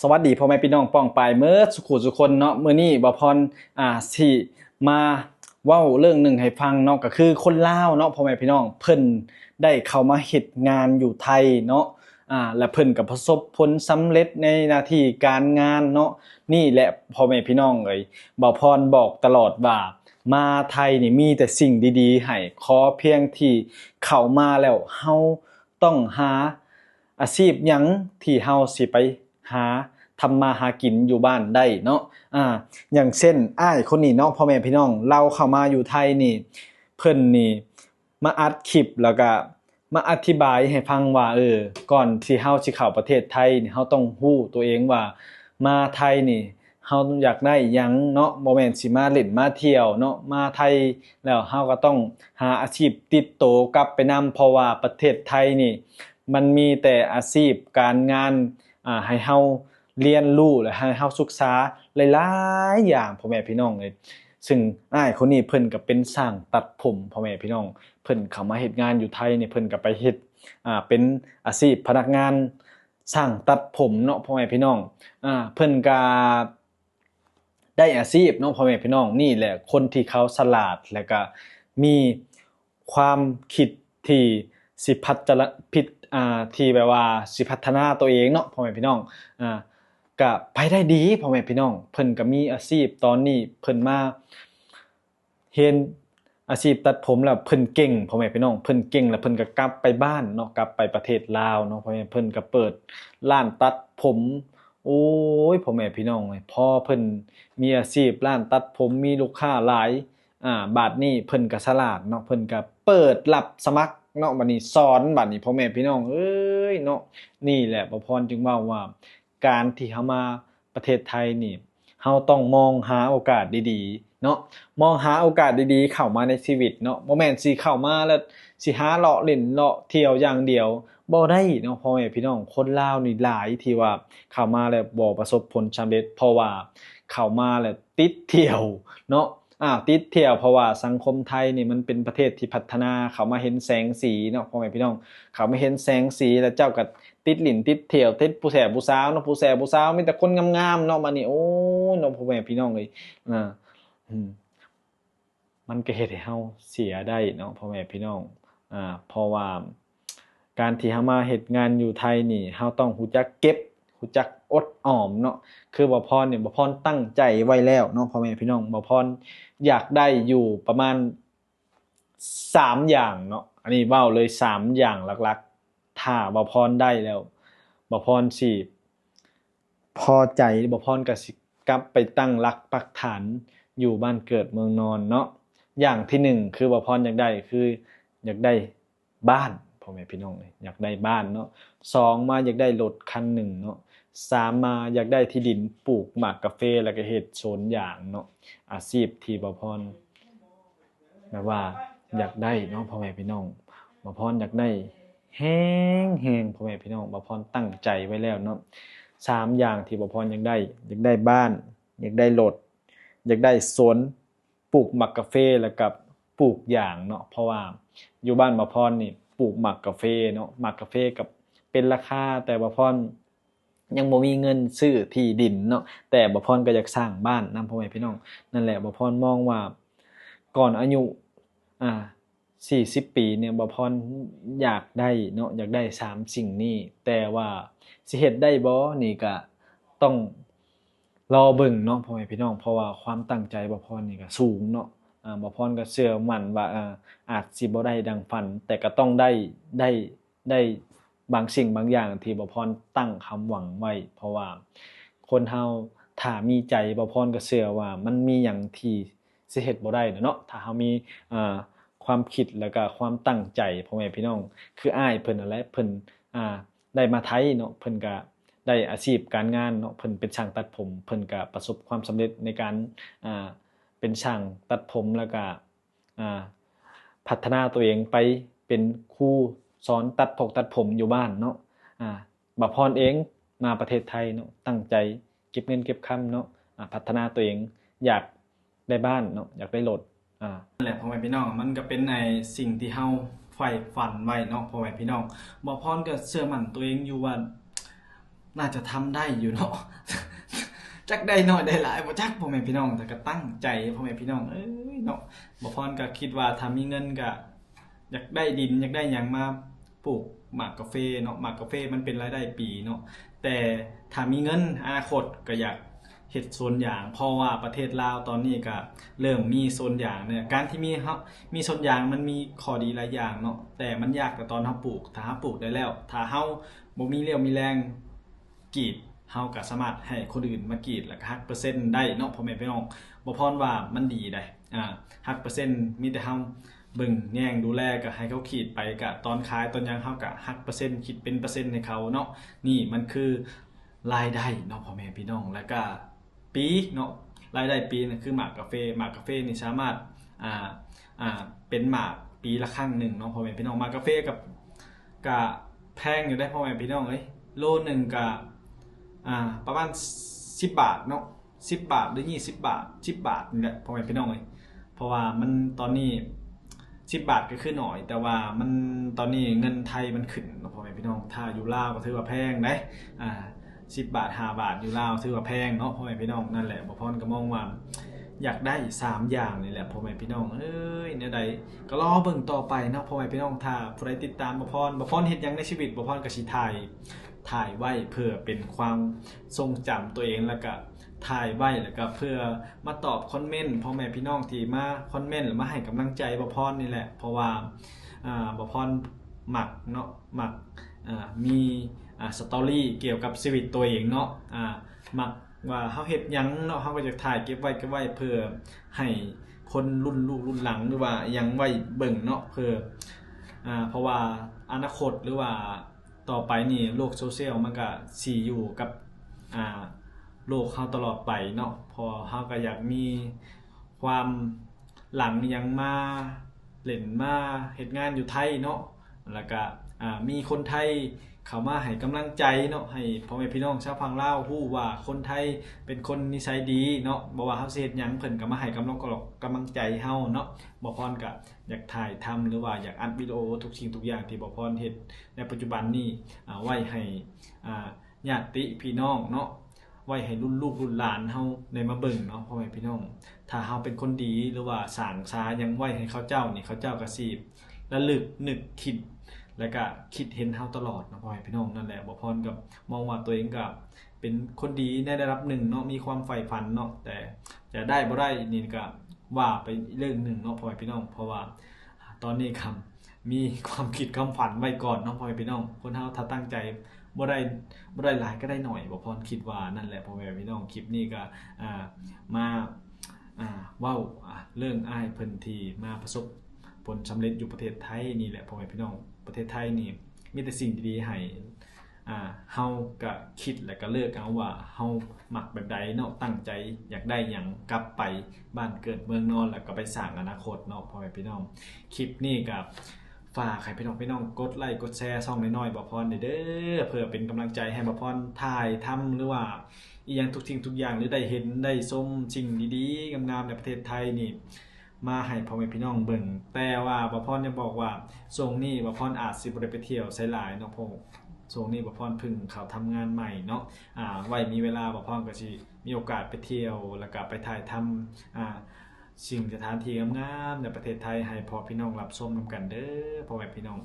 สวัสดีพ่อแม่พี่น้องป้องปายเมื่อสุขุสุคนเนาะมื้อนี้บ่พรสิมาเว้าเรื่องหนึ่งให้ฟังเนาะก็คือคนลาวเนาะพ่อแม่พี่น้องเพิ่นได้เข้ามาเฮ็ดงานอยู่ไทยเนาะและเพิ่นก็ประสบผลสำเร็จในหน้าที่การงานเนาะนี่แหละพ่อแม่พี่น้องเอ้ยบ่พรบอกตลอดว่ามาไทยนี่มีแต่สิ่งดีๆให้ขอเพียงที่เข้ามาแล้วเฮาต้องหาอาชีพหยังที่เฮาสิไปหาทำมาหากินอยู่บ้านได้เนาะอย่างเช่นอ้ายคนนี้เนาะพ่อแม่พี่น้องเราเข้ามาอยู่ไทยนี่เพิ่นนี่มาอัดคลิปแล้วก็มาอธิบายให้ฟังว่าก่อนที่เฮาสิเข้าประเทศไทยนี่เฮาต้องฮู้ตัวเองว่ามาไทยนี่เฮาอยากได้หยังเนาะบ่แม่นสิมาเล่นมาเที่ยวเนาะมาไทยแล้วเฮาก็ต้องหาอาชีพติดโตกลับไปนำเพราะว่าประเทศไทยนี่มันมีแต่อาชีพการงานให้เฮาเรียนรู้และให้เฮาศึกษาหลายๆอย่างพ่อแม่พี่น้องเอ้ยซึ่งอ้ายคนนี้เพิ่นก็เป็นช่างตัดผมพ่อแม่พี่น้องเพิ่นเข้ามาเฮ็ดงานอยู่ไทยนี่เพิ่นก็ไปเฮ็ดเป็นอาชีพพนักงานช่างตัดผมเนาะพ่อแม่พี่น้องเพิ่นก็ได้อาชีพเนาะพ่อแม่พี่น้องนี่แหละคนที่เขาฉลาดแล้วก็มีความคิดที่สิพัฒนาพิษที่แบบว่าสิพัฒนาตัวเองเนาะพ่อแม่พี่น้องก็ไปได้ดีพ่อแม่พี่น้องเพิ่นก็มีอาชีพตอนนี้เพิ่นมาเรียนอาชีพตัดผมแล้วเพิ่นเก่งพ่อแม่พี่น้องเพิ่นเก่งแล้วเพิ่นก็กลับไปบ้านเนาะกลับไปประเทศลาวเนาะพ่อแม่เพิ่นก็เปิดร้านตัดผมโอ้ยพ่อแม่พี่น้องเอ้ยพอเพิ่นมีอาชีพร้านตัดผมมีลูกค้าหลายบัดนี้เพิ่นก็ฉลาดเนาะเพิ่นก็เปิดรับสมัครเนาะบัดนี้สอนบัดนี้พ่อแม่พี่น้องเอ้ยเนาะนี่แหละบ่พรจึงเว้าว่าการที่เฮามาประเทศไทยนี่เฮาต้องมองหาโอกาสดีๆเนาะมองหาโอกาสดีๆเข้ามาในชีวิตเนาะบ่แม่นสิเข้ามาแล้วสิหาเลาะเล่นเลาะเที่ยวอย่างเดียวบ่ได้เนาะพ่อแม่พี่น้องคนลาวนี่หลายที่ว่าเข้ามาแล้วบ่ประสบผลสำเร็จเพราะว่าเข้ามาแล้วติดเที่ยวเนาะติดเที่ยวเพราะว่าสังคมไทยนี่มันเป็นประเทศที่พัฒนาเข้ามาเห็นแสงสีเนาะพ่อแม่พี่น้องเข้ามาเห็นแสงสีแล้วเจ้าก็ติดลิ้นติดเที่ยวติดผู้แสบผู้สาวเนาะผู้แสบผู้สาวมีแต่คนงามๆเนาะบัดนี้โอ้ยเนาะพ่อแม่พี่น้องเอ้ยอืมมันก็เฮ็ดให้เฮาเสียได้เนาะพ่อแม่พี่น้องเพราะว่าการที่เฮามาเฮ็ดงานอยู่ไทยนี่เฮาต้องรู้จักเก็บรู้จักอดออมเนาะคือบ่พรนี่บ่พรตั้งใจไว้แล้วเนาะพ่อแม่พี่น้องบ่พรอยากได้อยู่ประมาณ3อย่างเนาะอันนี้เว้าเลย3อย่างหลักๆถ้าบ่พรได้แล้วบ่พรสิพอใจบ่พรก็สิกลับไปตั้งหลักปักฐานอยู่บ้านเกิดเมืองนอนเนาะอย่างที่1คือบ่พรอยากได้คืออยากได้บ้านพ่อแม่พี่น้องอยากได้บ้านเนาะ2มาอยากได้รถคันหนึ่งเนาะ3มาอยากได้ที่ดินปลูกหมากกาแฟแล้วก็เฮ็ดสวนยางเนาะอาชีพที่บ่พรแบบว่าอยากได้เนาะพ่อแม่พี่น้องบ่พรอยากได้แรงๆพ่อแม่พี่น้องบ่พรตั้งใจไว้แล้วเนาะ3อย่างที่บ่พรอยากได้บ้านอยากได้รถอยากได้สวนปลูกหมากกาแฟแล้วก็ปลูกยางเนาะเพราะว่าอยู่บ้านบ่พรนี่ปลูกหมากกาแฟเนาะหมากกาแฟกับเป็นราคาแต่บ่พรยังบ่มีเงินซื้อที่ดินเนาะแต่บ่พรก็อยากสร้างบ้านนำพ่อแม่พี่น้องนั่นแหละบ่พรมองว่าก่อนอายุอ่า40ปีเนี่ยบ่พรอยากได้เนาะอยากได้3สิ่งนี้แต่ว่าสิเฮ็ดได้บ่นี่ก็ต้องรอเบิ่งเนาะพ่อแม่พี่น้องเพราะว่าความตั้งใจบ่พรนี่ก็สูงเนาะบ่พรก็เชื่อมั่นว่าอาจสิบ่ได้ดังฝันแต่ก็ต้องได้บางสิ่งบางอย่างที่บ่พรตั้งความหวังไว้เพราะว่าคนเฮาถ้ามีใจบ่พรก็เชื่อว่ามันมีหยังที่สิเฮ็ดบ่ได้เนาะถ้าเฮามีความคิดแล้วก็ความตั้งใจพ่อแม่พี่น้องคืออ้ายเพิ่นนั่นแหละเพิ่นได้มาไทยเนาะเพิ่นก็ได้อาชีพการงานเนาะเพิ่นเป็นช่างตัดผมเพิ่นก็ประสบความสำเร็จในการเป็นช่างตัดผมแล้วก็พัฒนาตัวเองไปเป็นครูสอนตัดผมอยู่บ้านเนาะบ่พรเองมาประเทศไทยเนาะตั้งใจเก็บเงินเก็บคำเนาะพัฒนาตัวเองอยากได้บ้านเนาะอยากได้รถนั่นแหละพ่อแม่พี่น้องมันก็เป็นสิ่งที่เฮาใฝ่ฝันไว้เนาะพ่อแม่พี่น้องบ่พรก็เชื่อมั่นตัวเองอยู่ว่า น่าจะทำได้อยู่เนาะ จักได้น้อยได้หลายบ่จักพ่อแม่พี่น้องแต่ก็ตั้งใจพ่อแม่พี่น้องเอ้ยเนาะบ่พรก็คิดว่าถ้ามีเงินก็อยากได้ดินอยากได้หยังมาปลูกหมากกาแฟเนาะหมากกาแฟมันเป็นรายได้ปีเนาะแต่ถ้ามีเงินอนาคตก็อยากเฮ็ดสวนยางเพราะว่าประเทศลาวตอนนี้ก็เริ่มมีสวนยางเนี่ยการที่มีสวนยางมันมีข้อดีหลายอย่างเนาะแต่มันยากแต่ตอนเฮาปลูกถ้าเฮาปลูกได้แล้วถ้าเฮาบ่มีเรี่ยวมีแรงกรีดเฮาก็สามารถให้คนอื่นมากรีดแล้วก็หักเปอร์เซ็นต์ได้เนาะพ่อแม่พี่น้องบ่พรว่ามันดีได้หักเปอร์เซ็นต์มีแต่เฮาเบิ่งแย่งดูแลก็ให้เขาขีดไปก็ตอนขายตอนยังเฮาก็หักเปอร์เซ็นต์คิดเป็นเปอร์เซ็นต์ให้เขาเนาะนี่มันคือรายได้เนาะพ่อแม่พี่น้องแล้วก็ปีเนาะรายได้ปีนั่นคือหมากกาแฟนี่สามารถเป็นหมากปีละครั้งหนึ่งเนาะพ่อแม่พี่น้องหมากกาแฟกับแพงอยู่ได้พ่อแม่พี่น้องเอ้ยโลนึงก็ประมาณ10 บาทเนาะ10 บาทหรือ20 บาท10 บาทนี่แหละพ่อแม่พี่น้องเอ้ยเพราะว่ามันตอนนี้10 บาทก็คือหน่อยแต่ว่ามันตอนนี้เงินไทยมันขึ้นพ่อแม่พี่น้องถ้าอยู่ลาวก็ถือว่าแพงเด้10 บาท5 บาทอยู่ลาวถือว่าแพงเนาะพ่อแม่พี่น้องนั่นแหละบ่พรก็มองว่าอยากได้3อย่างนี่แหละพ่อแม่พี่น้องเอ้ยแนวใดก็รอเบิ่งต่อไปเนาะพ่อแม่พี่น้องถ้าผู้ใดติดตามบ่พรเฮ็ดหยังในชีวิตบ่พรก็สิถ่ายไว้เพื่อเป็นความทรงจำตัวเองแล้วก็ถ่ายไว้แล้วก็เพื่อมาตอบคอมเมนต์พ่อแม่พี่น้องที่มาคอมเมนต์หรือมาให้กำลังใจบ่พรนี่แหละเพราะว่าบ่พรมักเนาะมักมีสตอรี่เกี่ยวกับชีวิตตัวเองเนาะมักว่าเฮาเฮ็ดหยังเนาะเฮาก็จะถ่ายเก็บไว้เพื่อให้คนรุ่นลูกรุ่นหลังหรือว่ายังไว้เบิ่งเนาะเพื่อเพราะว่าอนาคตหรือว่าต่อไปนี่โลกโซเชียลมันก็สิอยู่กับโลกเฮาตลอดไปเนาะพอเฮาก็อยากมีความหลังยังมาเล่นมาเฮ็ดงานอยู่ไทยเนาะแล้วก็มีคนไทยเข้ามาให้กำลังใจเนาะให้พ่อแม่พี่น้องชาวพังลาวฮู้ว่าคนไทยเป็นคนนิสัยดีเนาะบ่ว่าเฮาสิเฮ็ดหยังเพิ่นก็มาให้กำลังใจเฮาเนาะบ่พรก็อยากถ่ายทำหรือว่าอยากอัดวิดีโอทุกสิ่งทุกอย่างที่บ่พรเฮ็ดในปัจจุบันนี้ไว้ให้ญาติพี่น้องเนาะไว้ให้รุ่นลูกรุ่นหลานเฮาได้มาเบิ่งเนาะพ่อแม่พี่น้องถ้าเฮาเป็นคนดีหรือว่าสร้างสายังไว้ให้เขาเจ้านี่เขาเจ้าก็สิระลึกนึกคิดแล้วก็คิดเห็นเฮาตลอดนะพ่อแม่พี่น้องนั่นแหละบ่พรก็มองว่าตัวเองก็เป็นคนดีในระดับหนึ่งเนาะมีความใฝ่ฝันเนาะแต่จะได้บ่ได้นี่ก็ว่าไปเรื่องหนึ่งเนาะพ่อแม่พี่น้องเพราะว่าตอนนี้ครับมีความคิดความฝันไว้ก่อนเนาะพ่อแม่พี่น้องคนเฮาถ้าตั้งใจบ่ได้หลายก็ได้หน่อยบ่พรคิดว่านั่นแหละพ่อแม่พี่น้องคลิปนี้ก็มาเว้าเรื่องอ้ายเพิ่นที่มาประสบผลสำเร็จอยู่ประเทศไทยนี่แหละพ่อแม่พี่น้องประเทศไทยนี่มีแต่สิ่งดีๆให้เฮาก็คิดแล้วก็เลือกเอาว่าเฮามักแบบใดเนาะตั้งใจอยากได้หยังกลับไปบ้านเกิดเมืองนอนแล้วก็ไปสร้างอนาคตเนาะพ่อแม่พี่น้องคลิปนี้ก็ฝากให้พี่น้องกดไลค์กดแชร์ช่องน้อยๆบ่พรเด้อเพื่อเป็นกำลังใจให้บ่พรถ่ายทำหรือว่าอีหยังทุกสิ่งทุกอย่างหรือได้เห็นได้ชมสิ่งดีๆงามๆในประเทศไทยนี่มาให้พ่อแม่พี่น้องเบิ่งแต่ว่าบ่พรจะบอกว่าช่วงนี้บ่พรอาจสิบ่ได้ไปเที่ยวไสหลายเนาะเพราะช่วงนี้บ่พรเพิ่งเข้าทำงานใหม่เนาะไว้มีเวลาบ่พรก็สิมีโอกาสไปเที่ยวแล้วก็ไปถ่ายทำสิ่งสถานที่งามๆในประเทศไทยให้พ่อพี่น้องรับชมนำกันเด้อพ่อแม่พี่น้อง